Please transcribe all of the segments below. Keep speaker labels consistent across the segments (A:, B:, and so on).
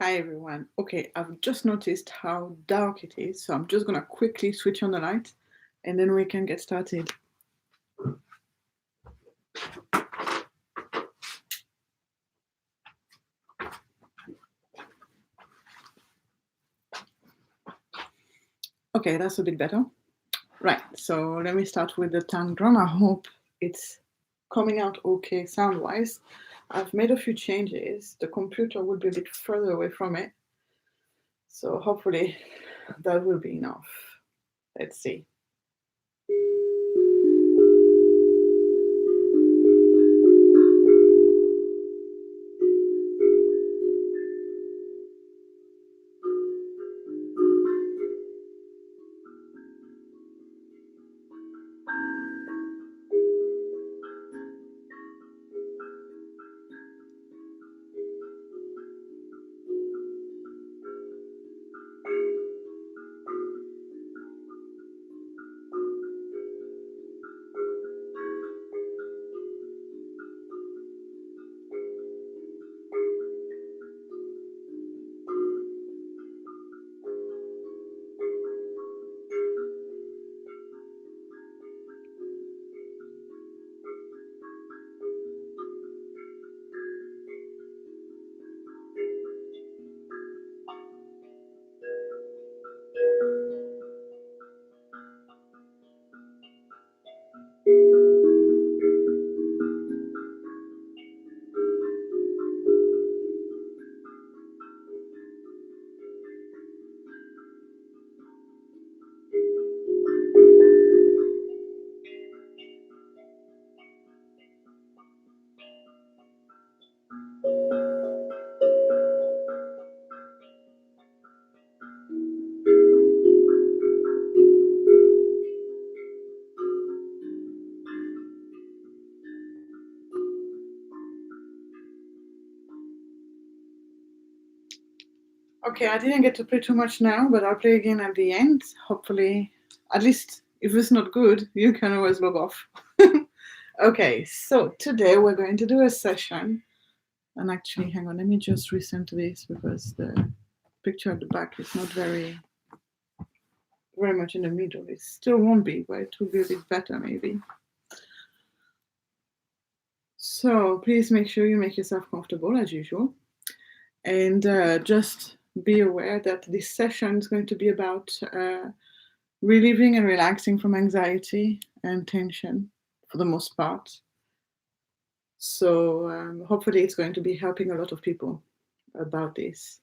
A: Hi everyone. Okay, I've just noticed how dark it is, so I'm just gonna quickly switch on the light and then we can get started. Okay, that's a bit better. Right, so let me start with the tongue drum. I hope it's coming out okay sound-wise. I've made a few changes. The computer will be a bit further away from it, so hopefully that will be enough. Let's see. Okay, I didn't get to play too much now, but I'll play again at the end. Hopefully, at least if it's not good, you can always log off. Okay, so today we're going to do a session. And actually, hang on, let me just recenter this because the picture at the back is not very much in the middle. It still won't be, but it will be a bit better maybe. So please make sure you make yourself comfortable as usual. And just be aware that this session is going to be about relieving and relaxing from anxiety and tension for the most part. So hopefully it's going to be helping a lot of people about this.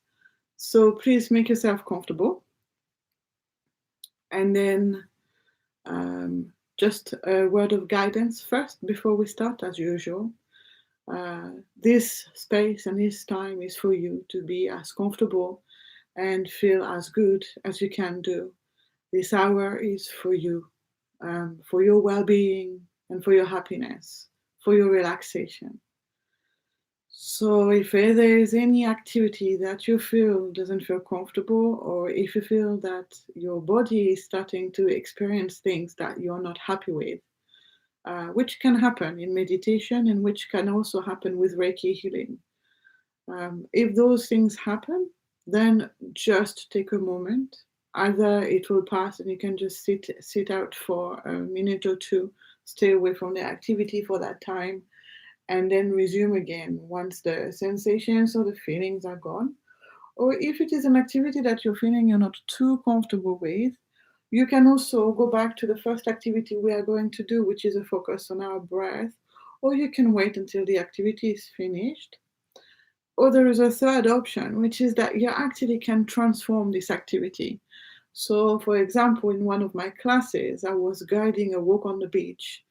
A: So please make yourself comfortable. And then just a word of guidance first before we start, as usual. This space and this time is for you to be as comfortable and feel as good as you can do. This hour is for you, for your well-being and for your happiness, for your relaxation. So if there is any activity that you feel doesn't feel comfortable, or if you feel that your body is starting to experience things that you're not happy with, which can happen in meditation and which can also happen with Reiki healing. If those things happen, then just take a moment. Either it will pass and you can just sit out for a minute or two, stay away from the activity for that time, and then resume again once the sensations or the feelings are gone. Or if it is an activity that you're feeling you're not too comfortable with, you can also go back to the first activity we are going to do, which is a focus on our breath, or you can wait until the activity is finished. Or there is a third option, which is that you actually can transform this activity. So, for example, in one of my classes, I was guiding a walk on the beach,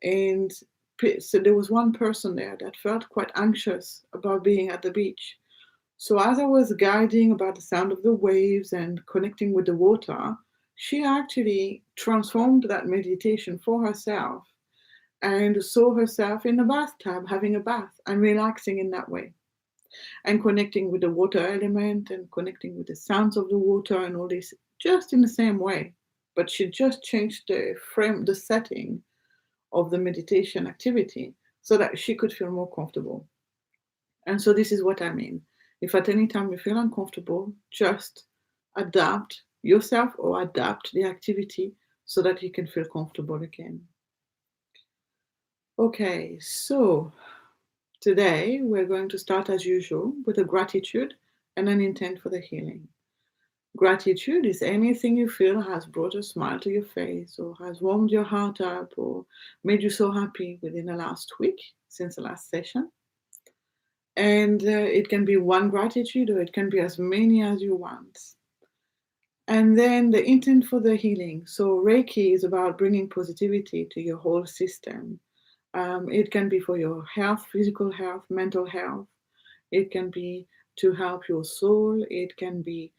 A: and so there was one person there that felt quite anxious about being at the beach. So as I was guiding about the sound of the waves and connecting with the water, she actually transformed that meditation for herself and saw herself in the bathtub having a bath and relaxing in that way and connecting with the water element and connecting with the sounds of the water and all this just in the same way. But she just changed the frame, the setting of the meditation activity so that she could feel more comfortable. And so this is what I mean. If at any time you feel uncomfortable, just adapt yourself or adapt the activity so that you can feel comfortable again. Okay, so today we're going to start as usual with a gratitude and an intent for the healing. Gratitude is anything you feel has brought a smile to your face or has warmed your heart up or made you so happy within the last week since the last session. And it can be one gratitude or it can be as many as you want. And then the intent for the healing. So Reiki is about bringing positivity to your whole system. It can be for your health, physical health, mental health. It can be to help your soul. It can be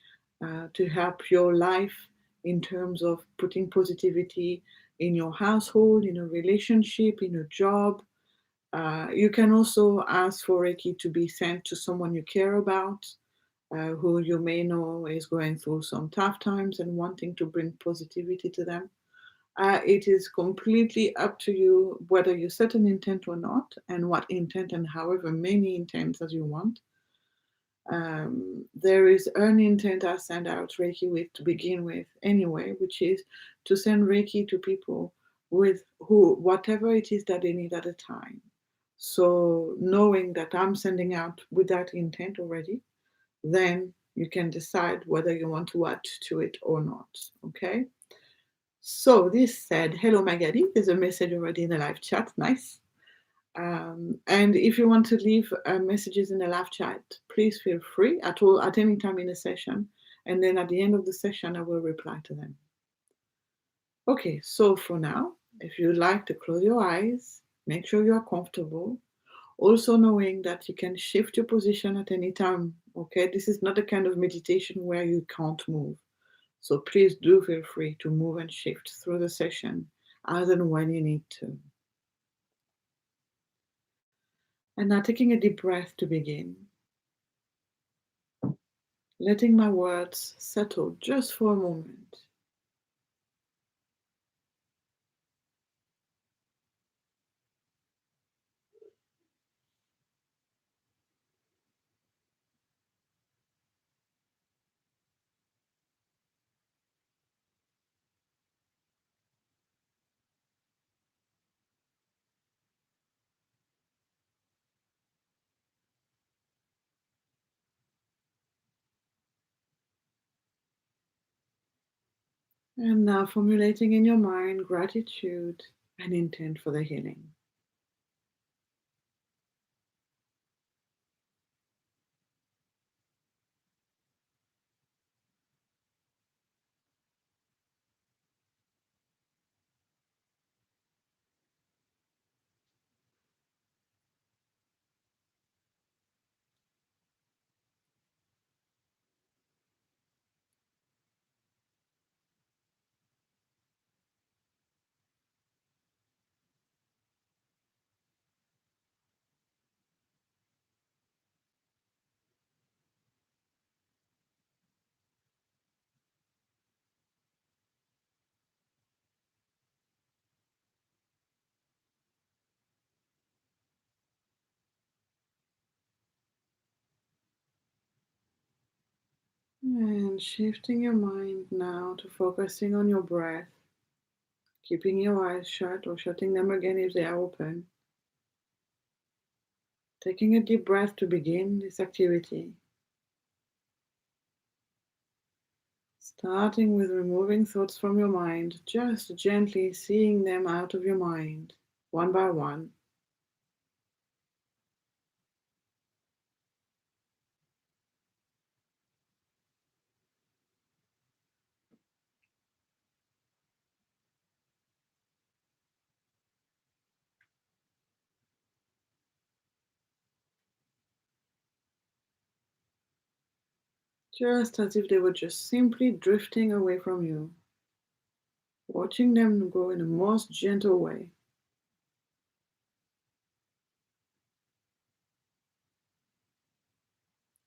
A: to help your life in terms of putting positivity in your household, in a relationship, in a job. You can also ask for Reiki to be sent to someone you care about, who you may know is going through some tough times and wanting to bring positivity to them. It is completely up to you whether you set an intent or not, and what intent, and however many intents as you want. There is an intent I send out Reiki with to begin with anyway, which is to send Reiki to people with who whatever it is that they need at a time. So knowing that I'm sending out with that intent already, then you can decide whether you want to add to it or not. Okay. So this said, hello Magali. There's a message already in the live chat. Nice. And if you want to leave messages in the live chat, please feel free at any time in the session. And then at the end of the session, I will reply to them. Okay, so for now, if you'd like to close your eyes, make sure you are comfortable. Also knowing that you can shift your position at any time. Okay, this is not a kind of meditation where you can't move. So please do feel free to move and shift through the session as and when you need to. And now taking a deep breath to begin. Letting my words settle just for a moment. And now formulating in your mind gratitude and intent for the healing. And shifting your mind now to focusing on your breath, keeping your eyes shut or shutting them again if they are open. Taking a deep breath to begin this activity. Starting with removing thoughts from your mind, just gently seeing them out of your mind, one by one. Just as if they were just simply drifting away from you, watching them go in the most gentle way.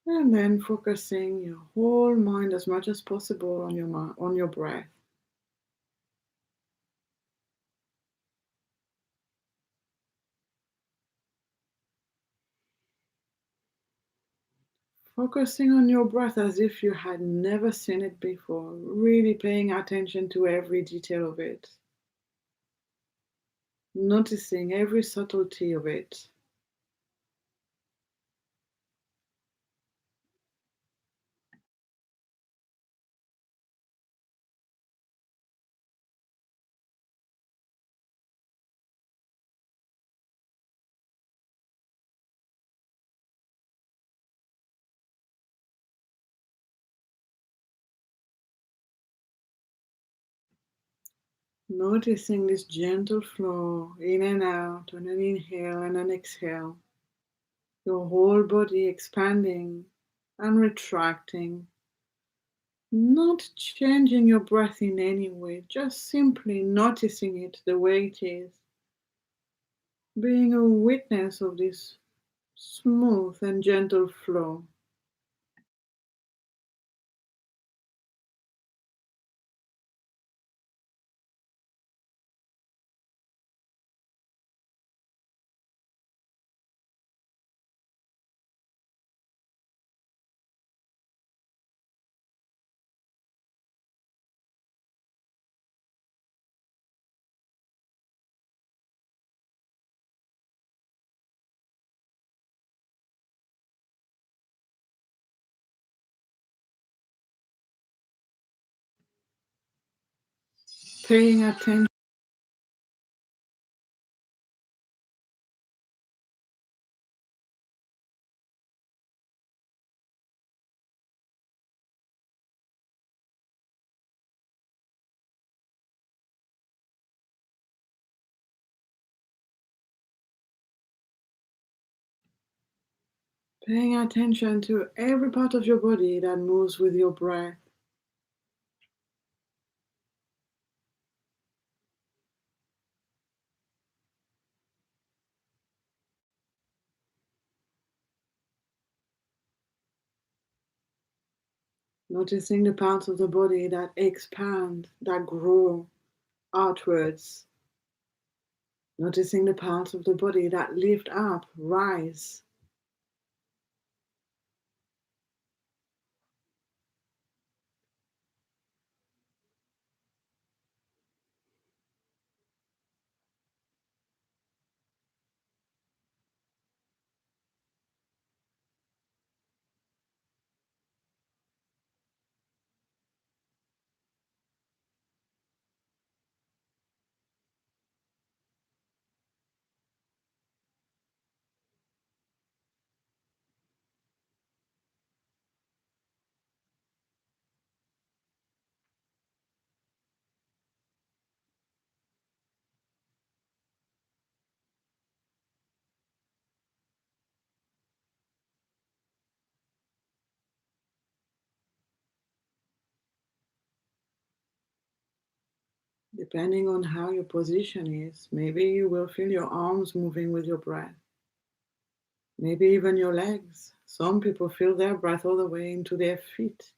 A: And then focusing your whole mind as much as possible on your breath. Focusing on your breath as if you had never seen it before, really paying attention to every detail of it, noticing every subtlety of it. Noticing this gentle flow in and out on an inhale and an exhale, your whole body expanding and retracting, not changing your breath in any way, just simply noticing it the way it is, being a witness of this smooth and gentle flow. Paying attention, paying attention to every part of your body that moves with your breath. Noticing the parts of the body that expand, that grow outwards. Noticing the parts of the body that lift up, rise. Depending on how your position is, maybe you will feel your arms moving with your breath. Maybe even your legs. Some people feel their breath all the way into their feet.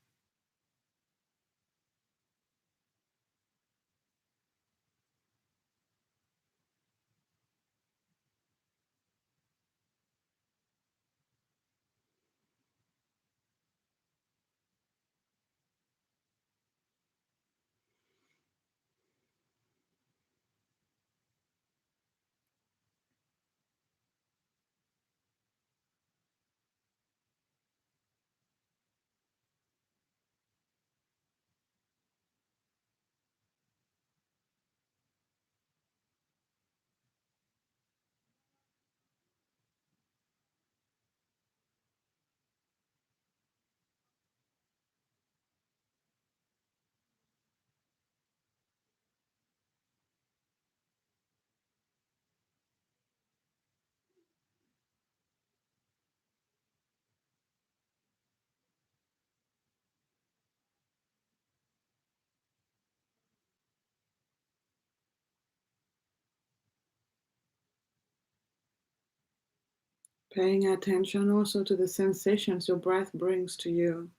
A: Paying attention also to the sensations your breath brings to you.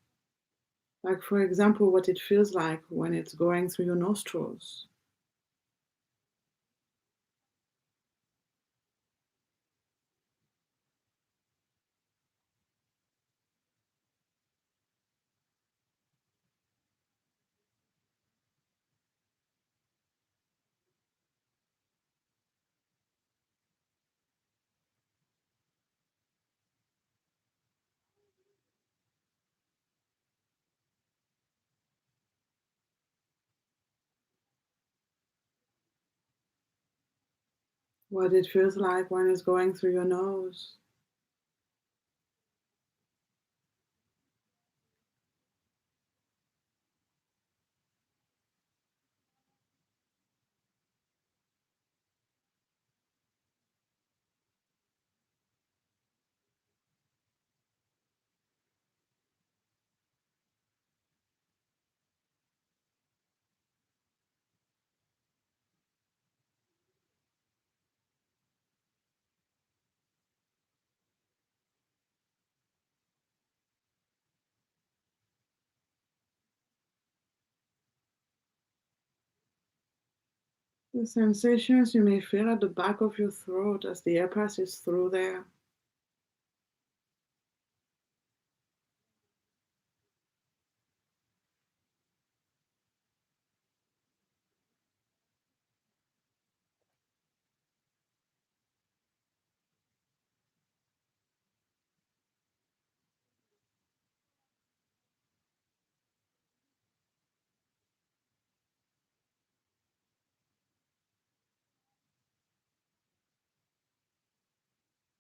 A: Like, for example, what it feels like when it's going through your nostrils. what it feels like when it's going through your nose. The sensations you may feel at the back of your throat as the air passes through there.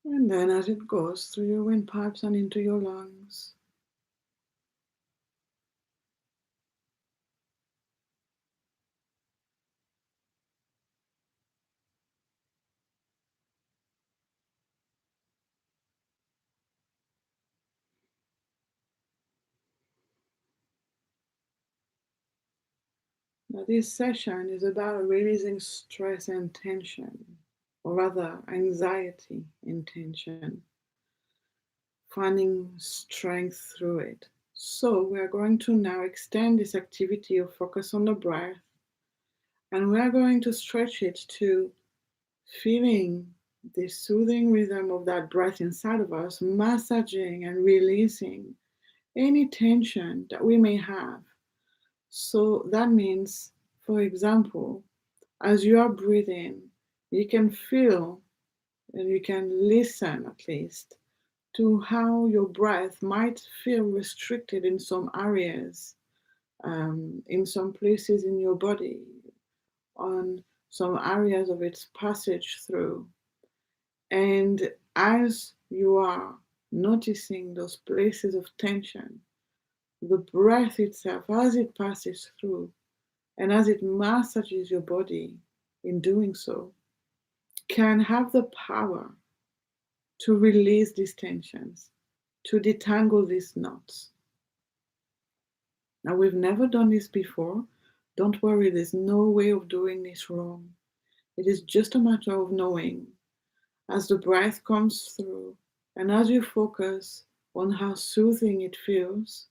A: And then as it goes through your windpipes and into your lungs. Now, this session is about releasing stress and tension, or rather anxiety and tension, finding strength through it. So, we are going to now extend this activity of focus on the breath, and we are going to stretch it to feeling the soothing rhythm of that breath inside of us, massaging and releasing any tension that we may have. So that means, for example, as you are breathing, you can feel and you can listen at least to how your breath might feel restricted in some areas, in some places in your body, on some areas of its passage through. And as you are noticing those places of tension, the breath itself, as it passes through and as it massages your body in doing so, can have the power to release these tensions, to detangle these knots. Now, we've never done this before. Don't worry, there's no way of doing this wrong. It is just a matter of knowing as the breath comes through and as you focus on how soothing it feels,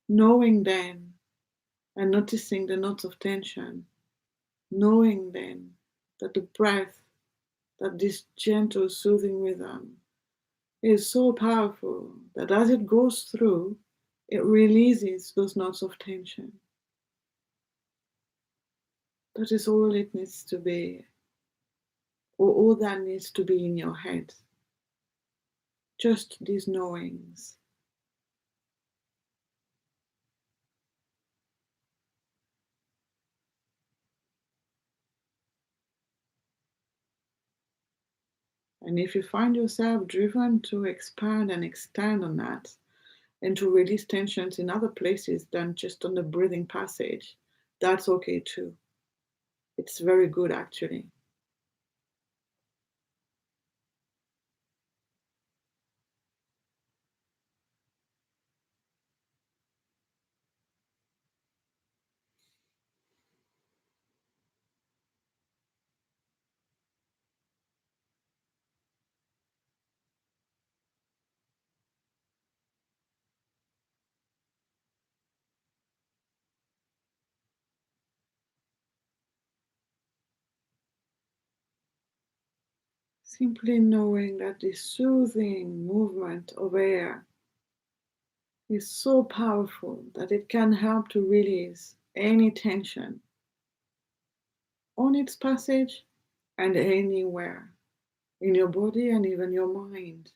A: knowing then and noticing the knots of tension, knowing then that the breath, that this gentle, soothing rhythm is so powerful that as it goes through, it releases those knots of tension. That is all it needs to be, or all that needs to be in your head. Just these knowings. And if you find yourself driven to expand and extend on that, and to release tensions in other places than just on the breathing passage, that's okay too. It's very good actually. Simply knowing that the soothing movement of air is so powerful that it can help to release any tension on its passage and anywhere in your body and even your mind.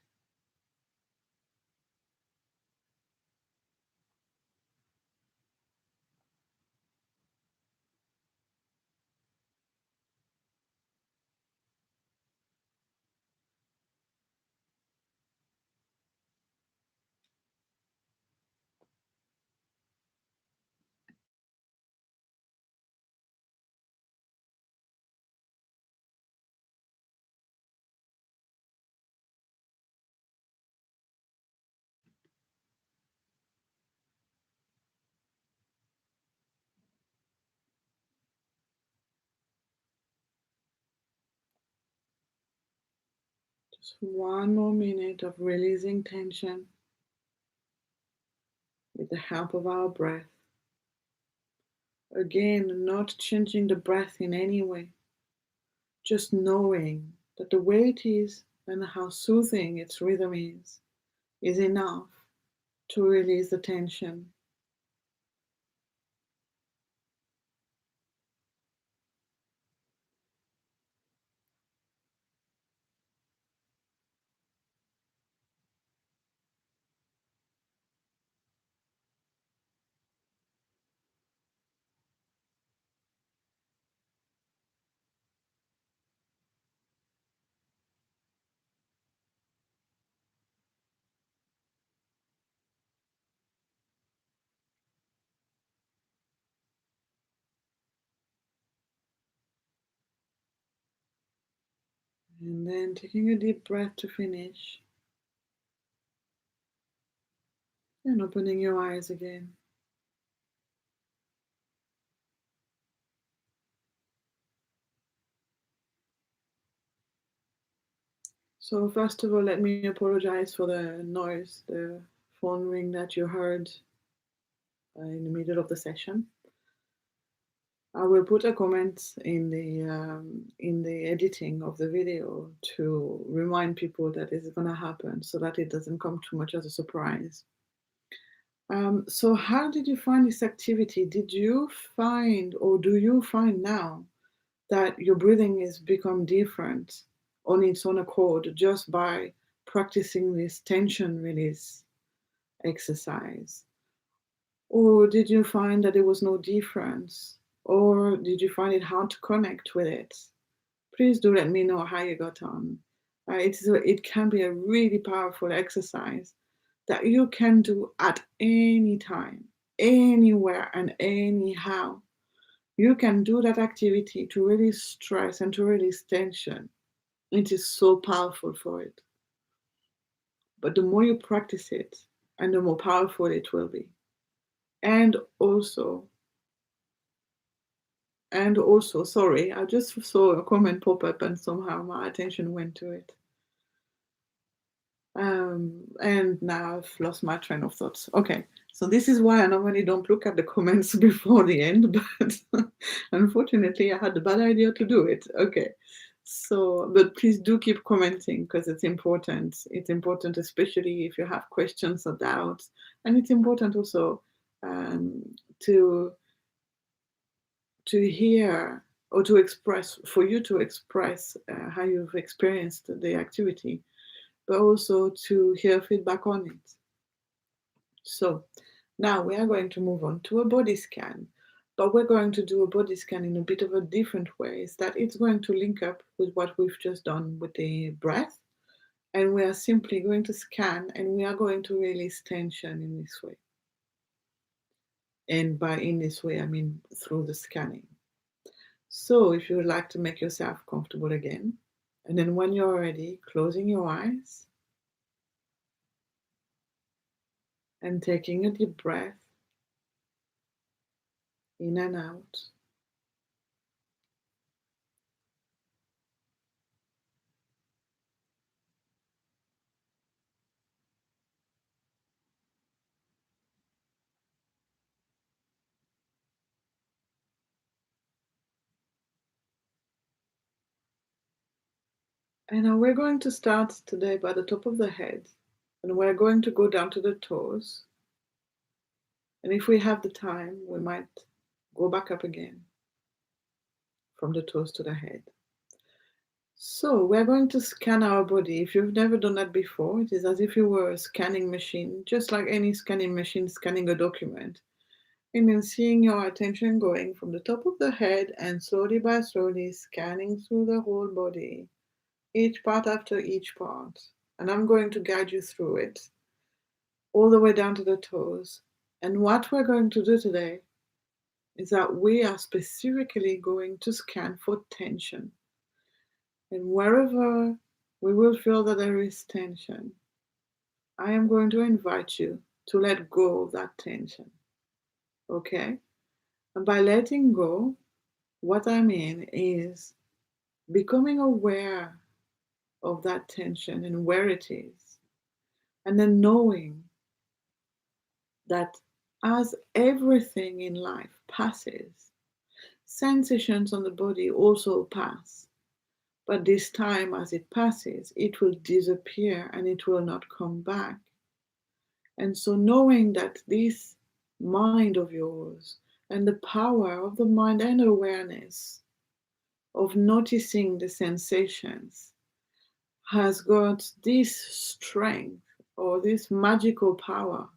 A: Just one more minute of releasing tension with the help of our breath. Again, not changing the breath in any way, just knowing that the way it is and how soothing its rhythm is enough to release the tension. And then taking a deep breath to finish and opening your eyes again. So first of all, let me apologize for the noise, the phone ring that you heard in the middle of the session. I will put a comment in the editing of the video to remind people that it's going to happen, so that it doesn't come too much as a surprise. So how did you find this activity? Did you find, or do you find now, that your breathing has become different on its own accord just by practicing this tension release exercise? Or did you find that there was no difference? Or did you find it hard to connect with it? Please do let me know how you got on. It can be a really powerful exercise that you can do at any time, anywhere, and anyhow. You can do that activity to release stress and to release tension. It is so powerful for it. But the more you practice it, and the more powerful it will be. And also, sorry, I just saw a comment pop up and somehow my attention went to it. And now I've lost my train of thoughts. Okay, so this is why I normally don't look at the comments before the end, but unfortunately I had the bad idea to do it. Okay, so, but please do keep commenting because it's important. It's important, especially if you have questions or doubts. And it's important also um, to hear or to express, for you to express how you've experienced the activity, but also to hear feedback on it. So now we are going to move on to a body scan, but we're going to do a body scan in a bit of a different way, is that it's going to link up with what we've just done with the breath, and we are simply going to scan and we are going to release tension in this way. And by in this way, I mean through the scanning. So if you would like to make yourself comfortable again, and then when you're ready, closing your eyes and taking a deep breath in and out. And now we're going to start today by the top of the head, and we're going to go down to the toes. And if we have the time, we might go back up again from the toes to the head. So we're going to scan our body. If you've never done that before, it is as if you were a scanning machine, just like any scanning machine scanning a document. And then seeing your attention going from the top of the head and slowly by slowly scanning through the whole body, each part after each part. And I'm going to guide you through it, all the way down to the toes. And what we're going to do today is that we are specifically going to scan for tension. And wherever we will feel that there is tension, I am going to invite you to let go of that tension. Okay? And by letting go, what I mean is becoming aware of that tension and where it is. And then knowing that as everything in life passes, sensations on the body also pass. But this time, as it passes, it will disappear and it will not come back. And so, knowing that this mind of yours and the power of the mind and awareness of noticing the sensations has got this strength or this magical power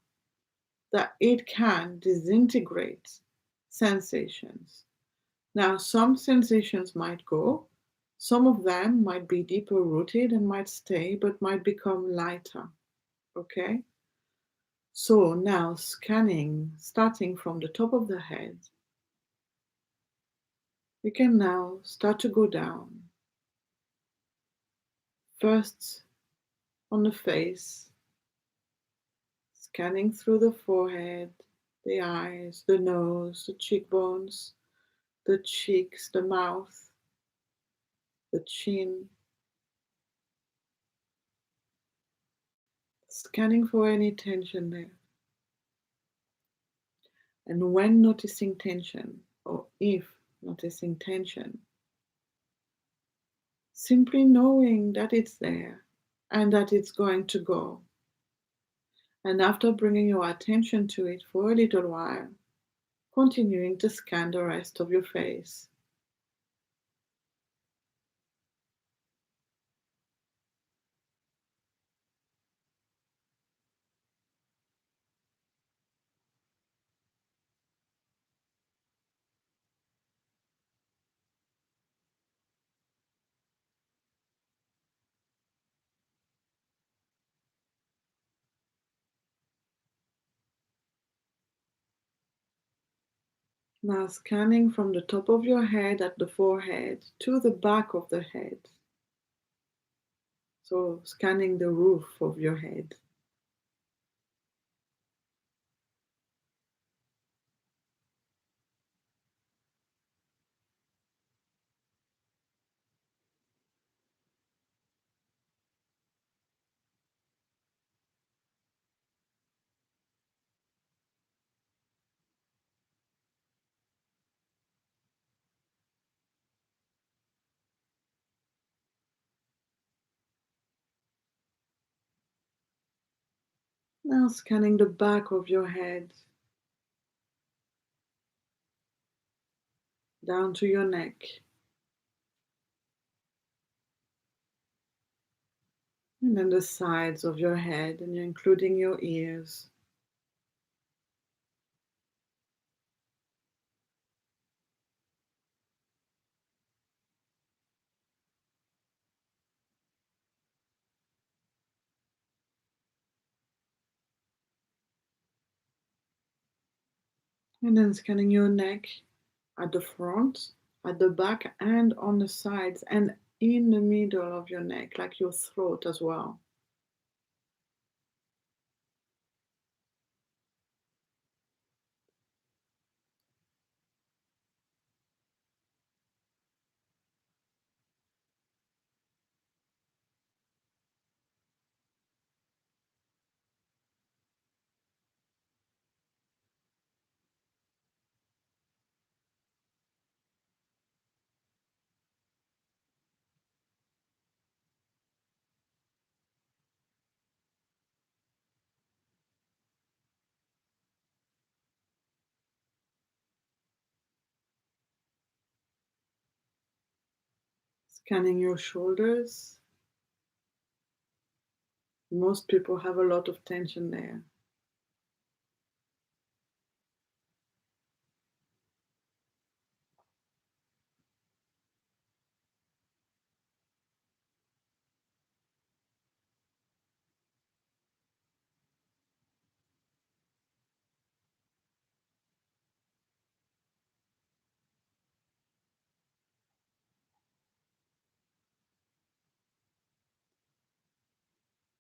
A: that it can disintegrate sensations. Now, some sensations might go, some of them might be deeper rooted and might stay, but might become lighter. Okay? So now scanning, starting from the top of the head, you can now start to go down. First on the face, scanning through the forehead, the eyes, the nose, the cheekbones, the cheeks, the mouth, the chin, scanning for any tension there. And when noticing tension, or if noticing tension, simply knowing that it's there and that it's going to go. And after bringing your attention to it for a little while, continuing to scan the rest of your face. Now scanning from the top of your head at the forehead to the back of the head. So scanning the roof of your head. Now scanning the back of your head down to your neck. And then the sides of your head, and including your ears. And then scanning your neck at the front, at the back, and on the sides, and in the middle of your neck, like your throat as well. Scanning your shoulders. Most people have a lot of tension there.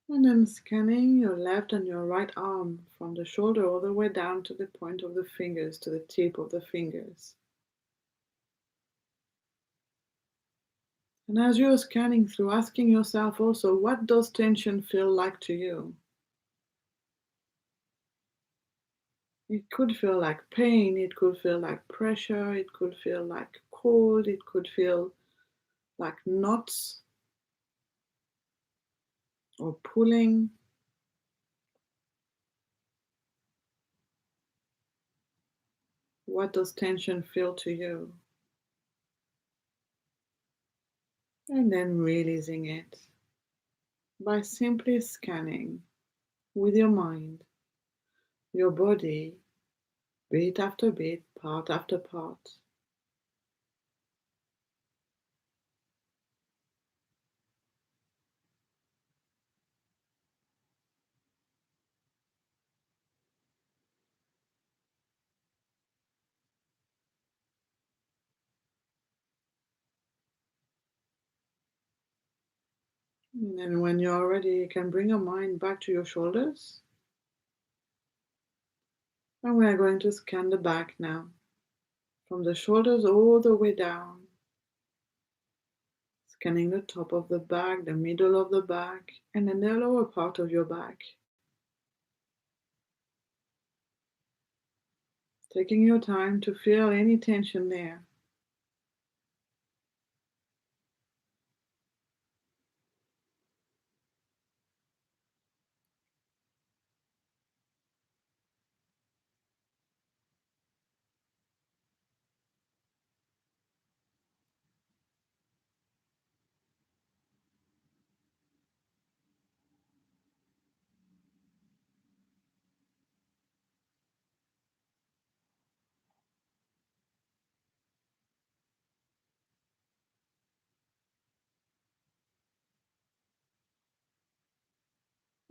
A: And then scanning your left and your right arm from the shoulder all the way down to the point of the fingers, to the tip of the fingers. And as you're scanning through, asking yourself also, what does tension feel like to you? It could feel like pain, it could feel like pressure, it could feel like cold, it could feel like knots or pulling. What does tension feel to you? And then releasing it by simply scanning with your mind, your body, beat after beat, part after part. And when you're ready, you can bring your mind back to your shoulders. And we are going to scan the back now, from the shoulders all the way down, scanning the top of the back, the middle of the back, and then the lower part of your back. Taking your time to feel any tension there.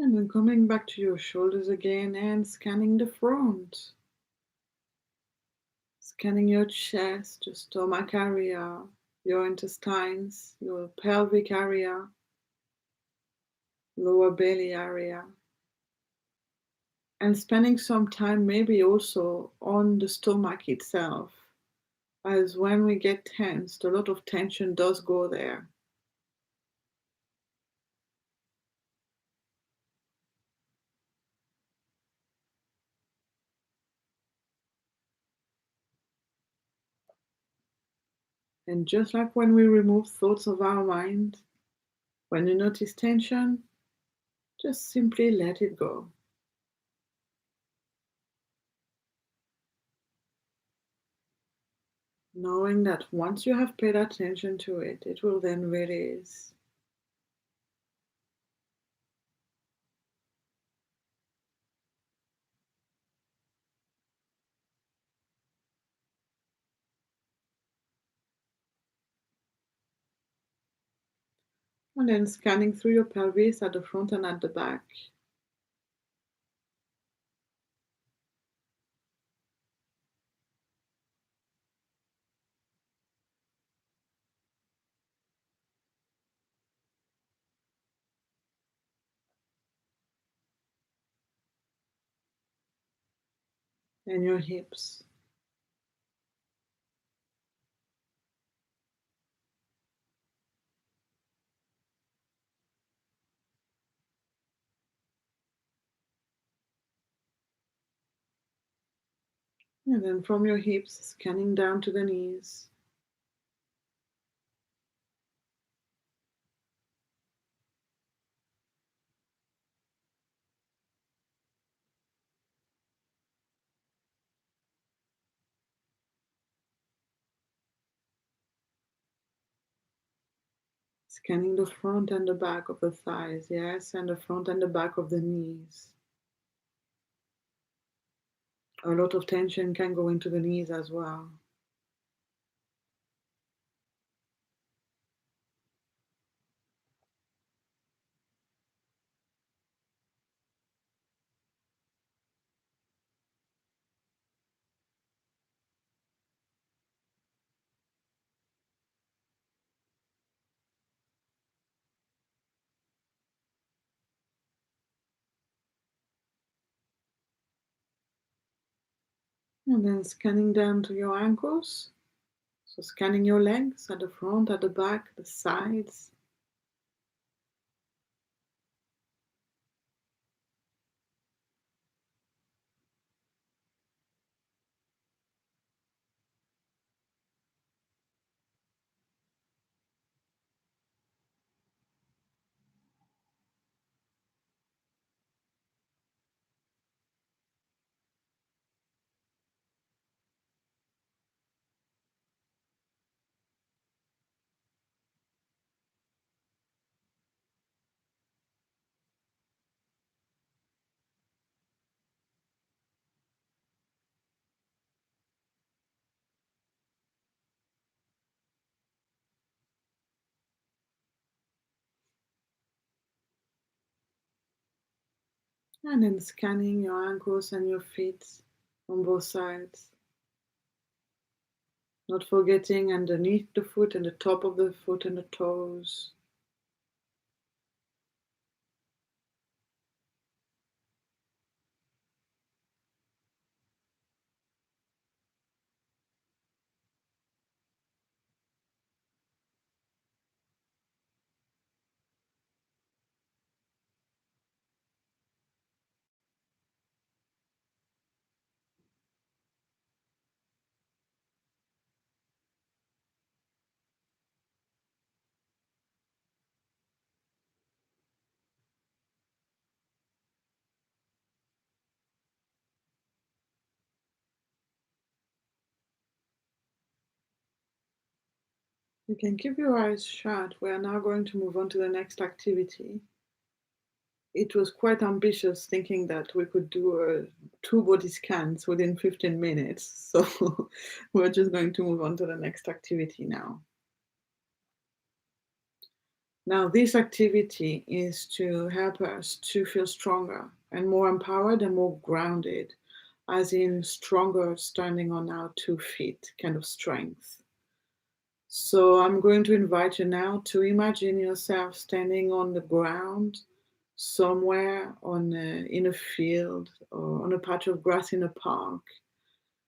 A: And then coming back to your shoulders again and scanning the front. Scanning your chest, your stomach area, your intestines, your pelvic area, lower belly area. And spending some time maybe also on the stomach itself, as when we get tensed, a lot of tension does go there. And just like when we remove thoughts of our mind, when you notice tension, just simply let it go. Knowing that once you have paid attention to it, it will then release. And then scanning through your pelvis at the front and at the back. And your hips. And then from your hips, scanning down to the knees. Scanning the front and the back of the thighs, yes, and the front and the back of the knees. A lot of tension can go into the knees as well. And then scanning down to your ankles, So scanning your legs at the front, at the back, the sides. And then scanning your ankles and your feet on both sides. Not forgetting underneath the foot and the top of the foot and the toes. You can keep your eyes shut. We are now going to move on to the next activity. It was quite ambitious thinking that we could do 2 body scans within 15 minutes. So we're just going to move on to the next activity now. Now, this activity is to help us to feel stronger and more empowered and more grounded, as in stronger standing on our 2 feet kind of strength. So I'm going to invite you now to imagine yourself standing on the ground somewhere in a field or on a patch of grass in a park,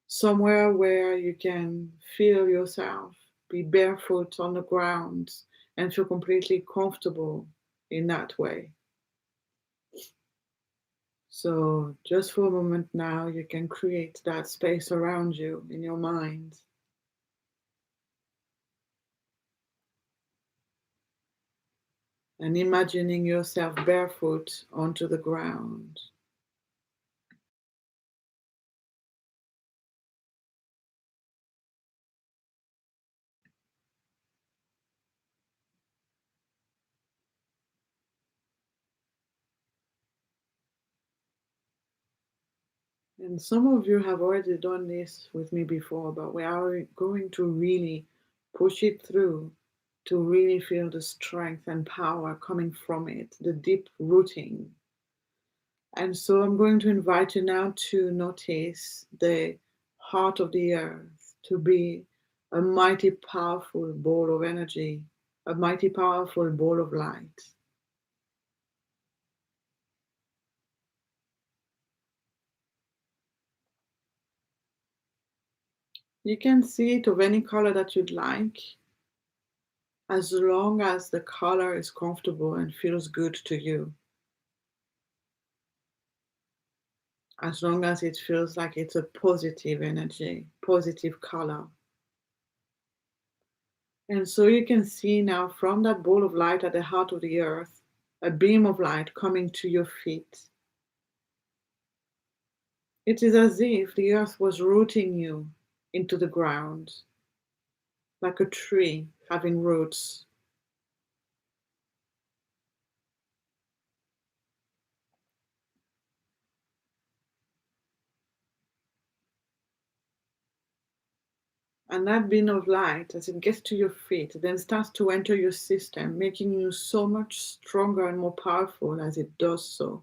A: somewhere where you can feel yourself, be barefoot on the ground and feel completely comfortable in that way. So just for a moment now, you can create that space around you in your mind. And imagining yourself barefoot onto the ground. And some of you have already done this with me before, but we are going to really push it through to really feel the strength and power coming from it, the deep rooting. And so I'm going to invite you now to notice the heart of the earth to be a mighty powerful ball of energy, a mighty powerful ball of light. You can see it of any color that you'd like, as long as the color is comfortable and feels good to you. As long as it feels like it's a positive energy, positive color. And so you can see now from that ball of light at the heart of the earth, a beam of light coming to your feet. It is as if the earth was rooting you into the ground, like a tree having roots. And that beam of light, as it gets to your feet, then starts to enter your system, making you so much stronger and more powerful as it does so.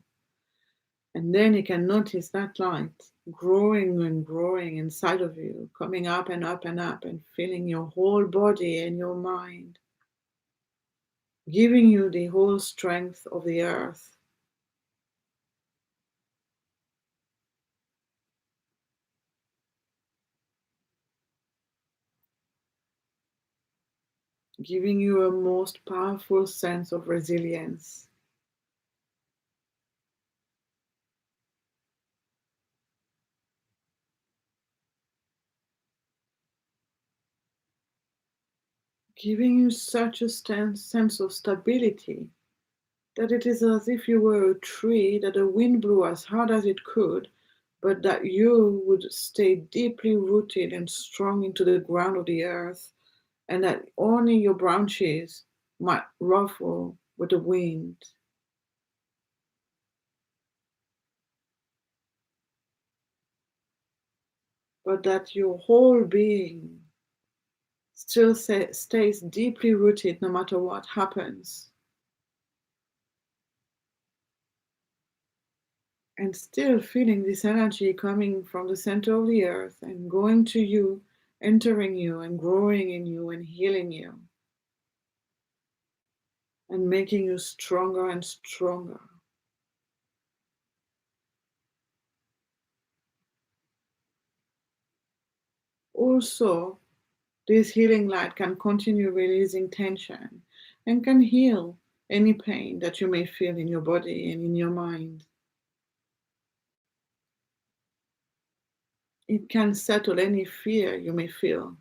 A: And then you can notice that light growing and growing inside of you, coming up and up and up, and filling your whole body and your mind, giving you the whole strength of the earth. giving you a most powerful sense of resilience. Giving you such a sense of stability that it is as if you were a tree that the wind blew as hard as it could, but that you would stay deeply rooted and strong into the ground of the earth, and that only your branches might ruffle with the wind, but that your whole being still stays deeply rooted no matter what happens, and still feeling this energy coming from the center of the earth and going to you, entering you, and growing in you, and healing you, and making you stronger and stronger. Also, this healing light can continue releasing tension and can heal any pain that you may feel in your body and in your mind. It can settle any fear you may feel.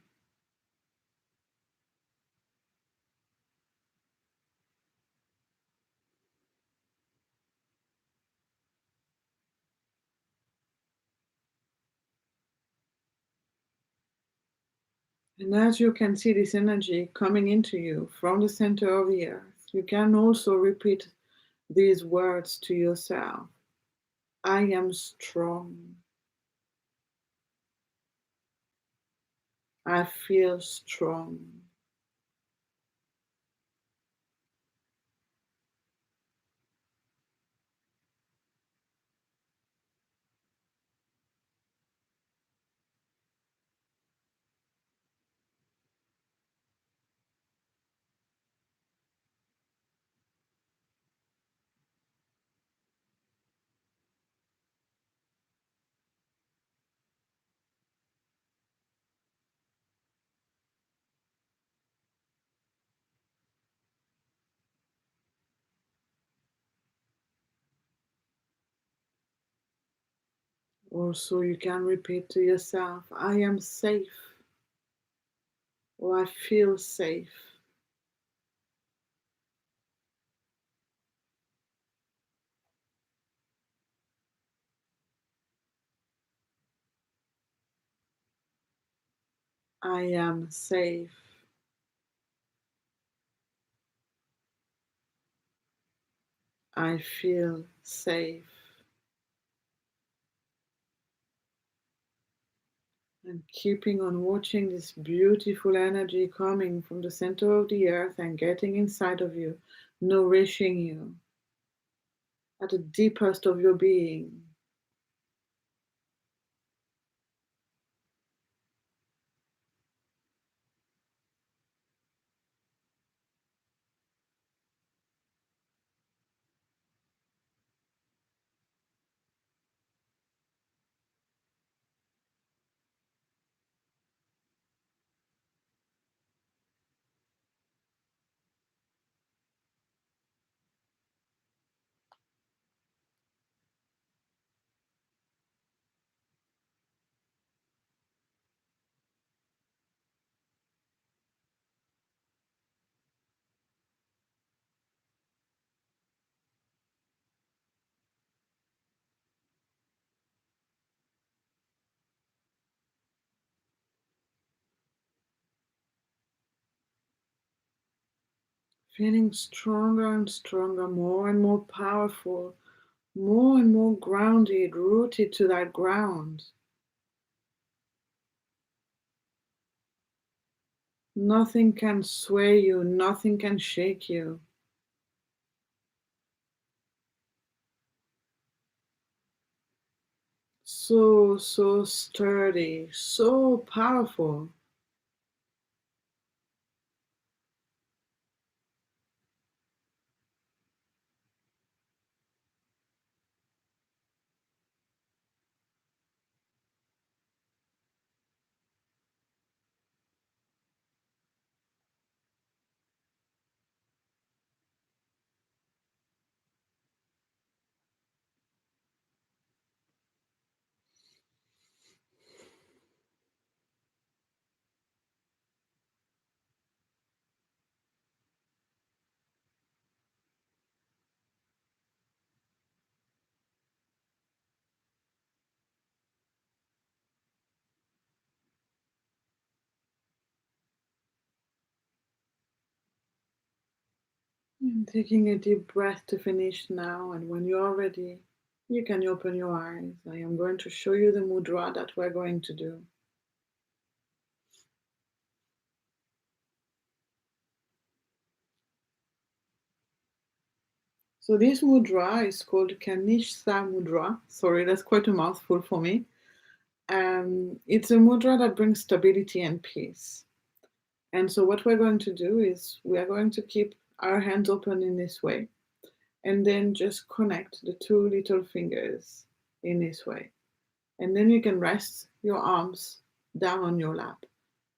A: And as you can see this energy coming into you from the center of the earth, you can also repeat these words to yourself. I am strong. I feel strong. Also, you can repeat to yourself, I am safe, or I feel safe. I am safe. I feel safe. And keeping on watching this beautiful energy coming from the center of the earth and getting inside of you, nourishing you at the deepest of your being. Feeling stronger and stronger, more and more powerful, more and more grounded, rooted to that ground. Nothing can sway you, nothing can shake you. So sturdy, so powerful. And taking a deep breath to finish now, and when you are ready, you can open your eyes. I am going to show you the mudra that we're going to do. So this mudra is called Kanishtha mudra. Sorry, that's quite a mouthful for me. It's a mudra that brings stability and peace. And so what we're going to do is we are going to keep our hands open in this way, and then just connect the two little fingers in this way. And then you can rest your arms down on your lap.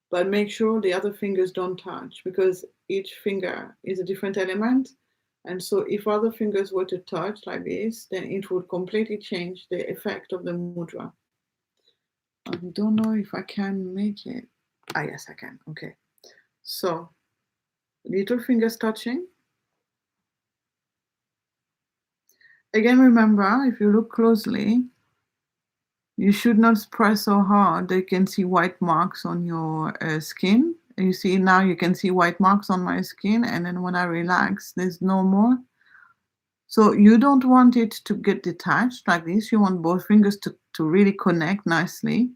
A: But make sure the other fingers don't touch, because each finger is a different element. And so if other fingers were to touch like this, then it would completely change the effect of the mudra. I don't know if I can make it. Ah, yes, I can. Okay. So little fingers touching. Again, remember, if you look closely, you should not press so hard that you can see white marks on your skin. You see now you can see white marks on my skin, and then when I relax, there's no more. So you don't want it to get detached like this. You want both fingers to really connect nicely,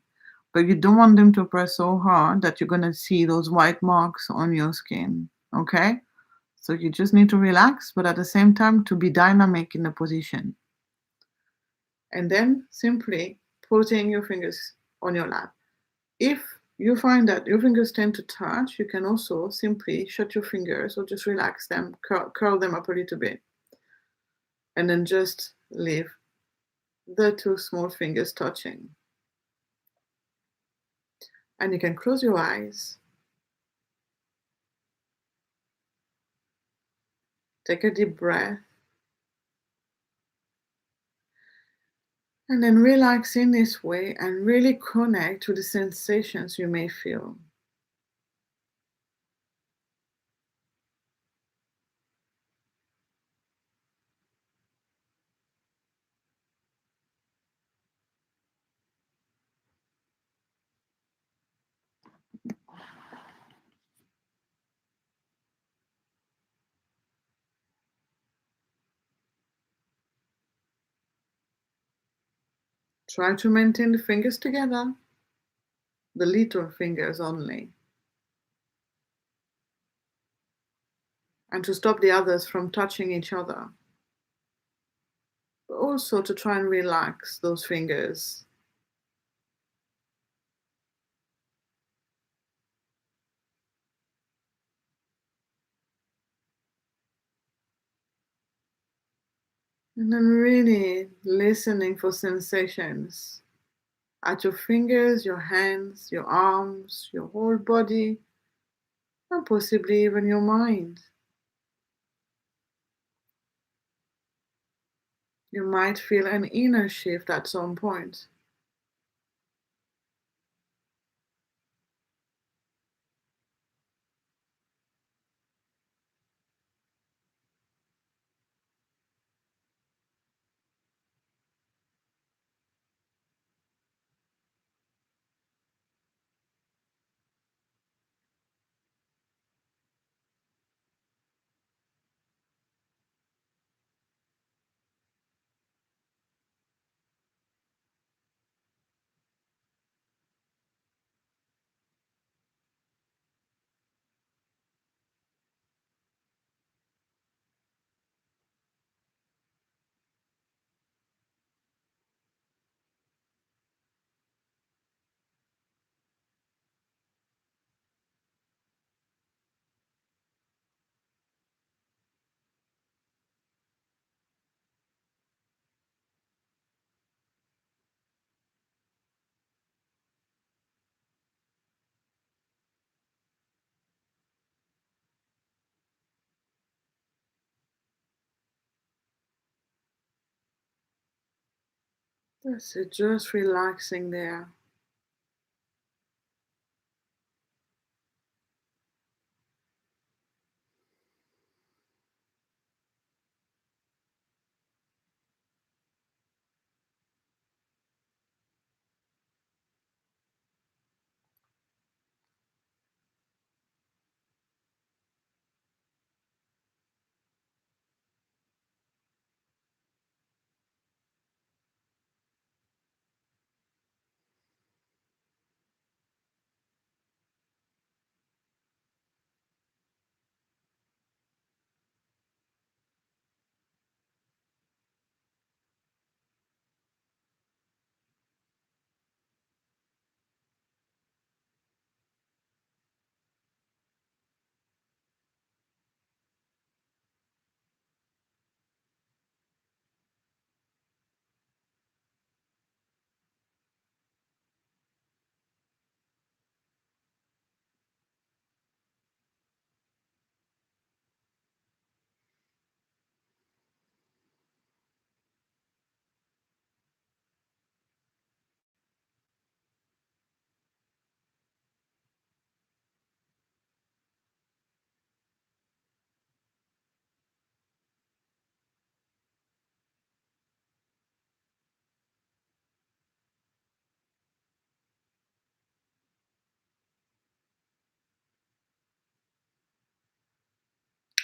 A: but you don't want them to press so hard that you're going to see those white marks on your skin. Okay? So you just need to relax, but at the same time to be dynamic in the position. And then simply putting your fingers on your lap. If you find that your fingers tend to touch, you can also simply shut your fingers or just relax them, curl them up a little bit, and then just leave the two small fingers touching. And you can close your eyes, take a deep breath, and then relax in this way and really connect to the sensations you may feel. Try to maintain the fingers together, the little fingers only, and to stop the others from touching each other. But also to try and relax those fingers. And then really listening for sensations at your fingers, your hands, your arms, your whole body, and possibly even your mind. You might feel an inner shift at some point. That's it, just relaxing there.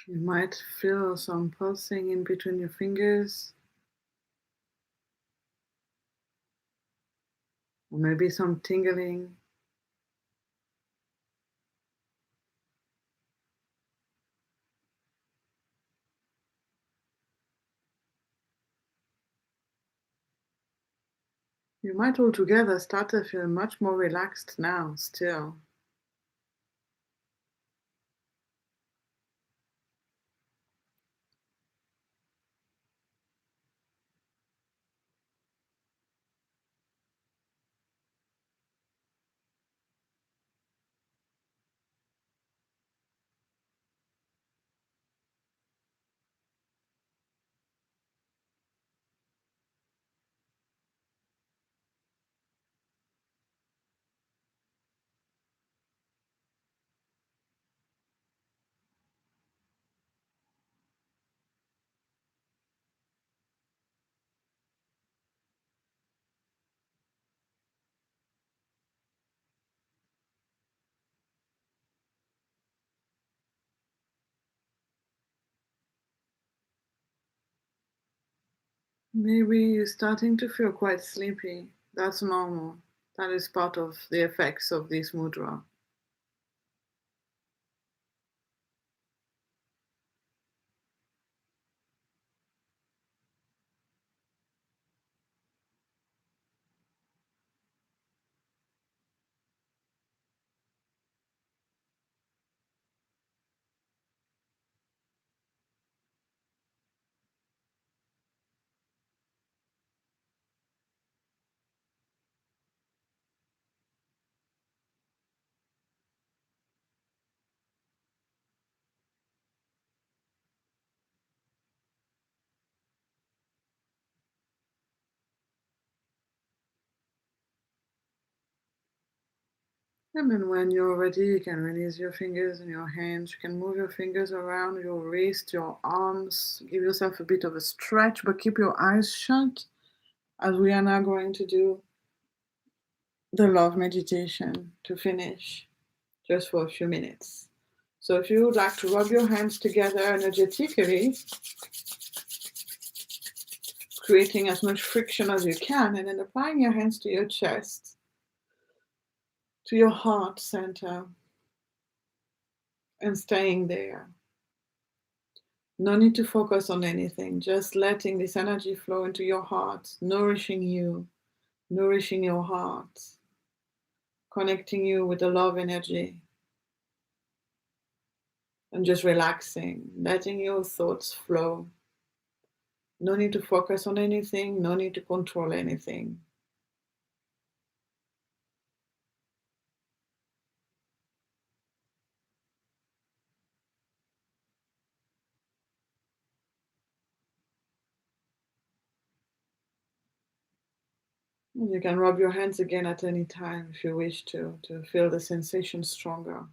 A: You might feel some pulsing in between your fingers, or maybe some tingling. You might altogether start to feel much more relaxed now, still. Maybe you're starting to feel quite sleepy. That's normal. That is part of the effects of this mudra. And then when you're ready, you can release your fingers and your hands. You can move your fingers around your wrist, your arms. Give yourself a bit of a stretch, but keep your eyes shut as we are now going to do the love meditation to finish just for a few minutes. So if you would like to rub your hands together energetically, creating as much friction as you can, and then applying your hands to your chest, to your heart center, and staying there. No need to focus on anything, just letting this energy flow into your heart, nourishing you, nourishing your heart, connecting you with the love energy, and just relaxing, letting your thoughts flow. No need to focus on anything, no need to control anything. You can rub your hands again at any time if you wish to feel the sensation stronger.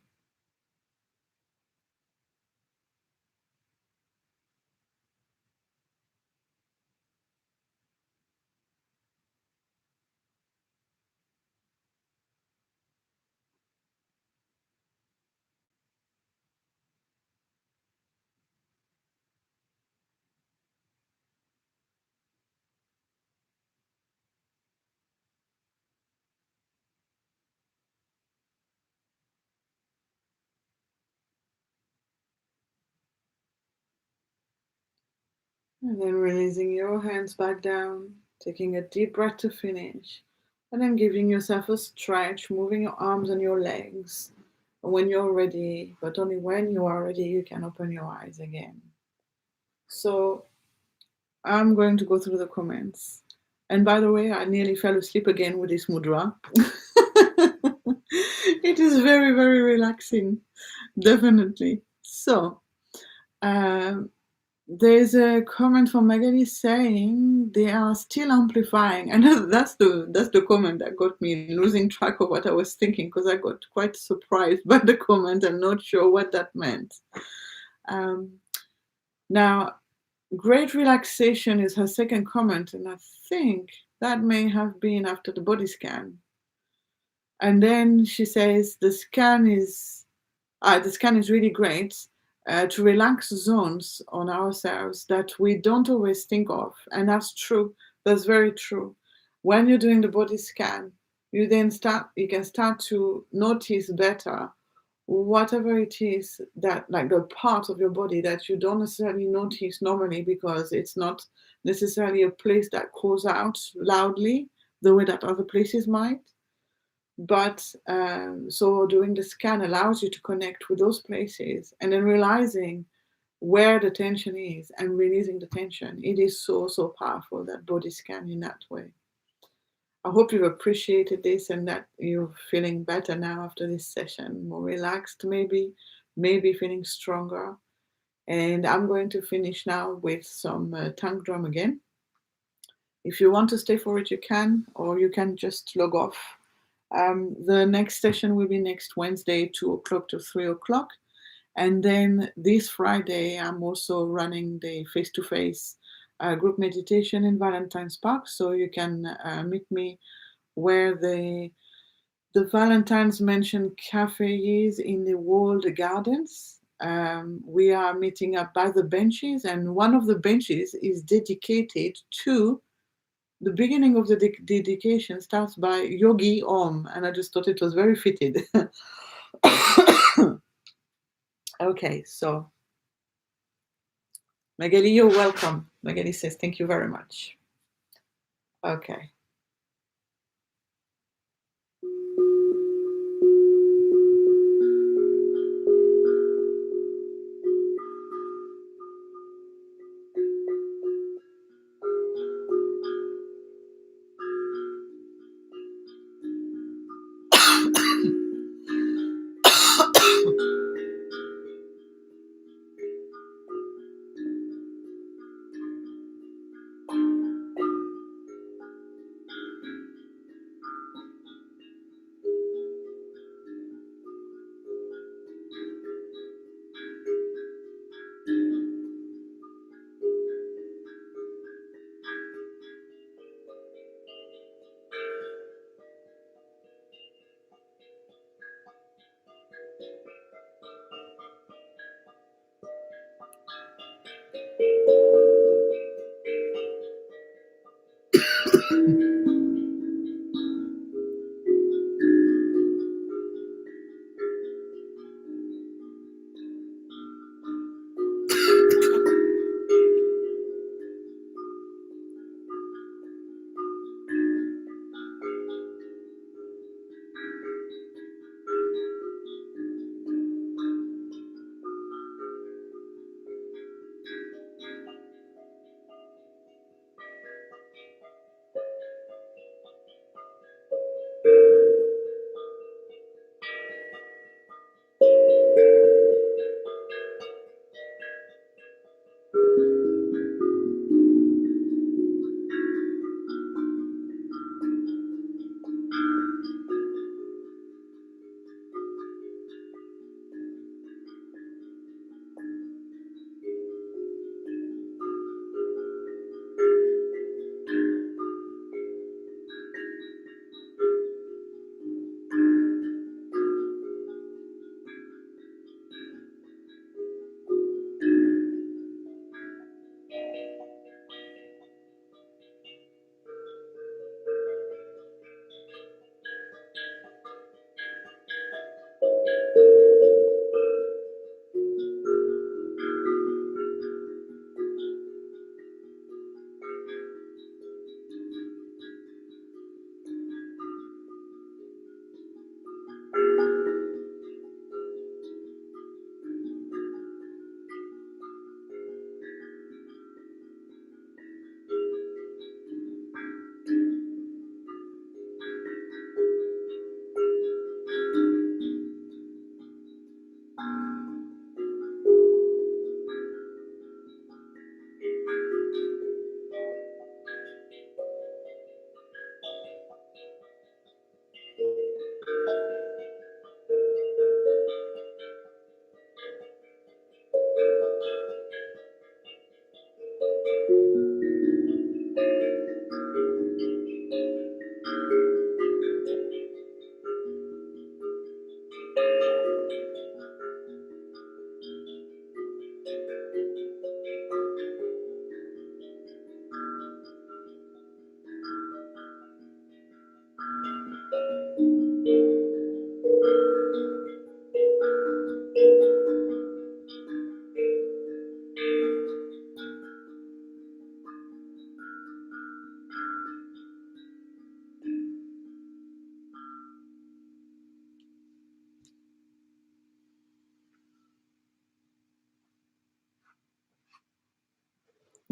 A: And then releasing your hands back down, taking a deep breath to finish, and then giving yourself a stretch, moving your arms and your legs. And when you're ready, but only when you are ready, you can open your eyes again. So I'm going to go through the comments. And by the way, I nearly fell asleep again with this mudra. It is very, very relaxing, definitely. So, um, there's a comment from Magali saying they are still amplifying, and that's the comment that got me losing track of what I was thinking because I got quite surprised by the comment and not sure what that meant. Um, Now, great relaxation is her second comment, and I think that may have been after the body scan. And then she says the scan is really great. to relax zones on ourselves that we don't always think of. And that's true. That's very true. When you're doing the body scan, you can start to notice better whatever it is that, like, the part of your body that you don't necessarily notice normally, because it's not necessarily a place that calls out loudly the way that other places might. But so doing the scan allows you to connect with those places and then realizing where the tension is and releasing the tension. It is so, so powerful, that body scan, in that way. I hope you've appreciated this and that you're feeling better now after this session, more relaxed, maybe feeling stronger. And I'm going to finish now with some tongue drum again. If you want to stay for it, you can, or you can just log off. The next session will be next Wednesday, 2 o'clock to 3 o'clock. And then this Friday, I'm also running the face-to-face group meditation in Valentine's Park. So you can meet me where the Valentine's Mansion Cafe is, in the walled gardens. We are meeting up by the benches, and one of the benches is dedicated to the beginning of the dedication starts by Yogi Om, and I just thought it was very fitted. Okay, so Magali, you're welcome. Magali says, thank you very much. Okay.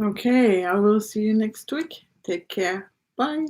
A: Okay, I will see you next week. Take care. Bye.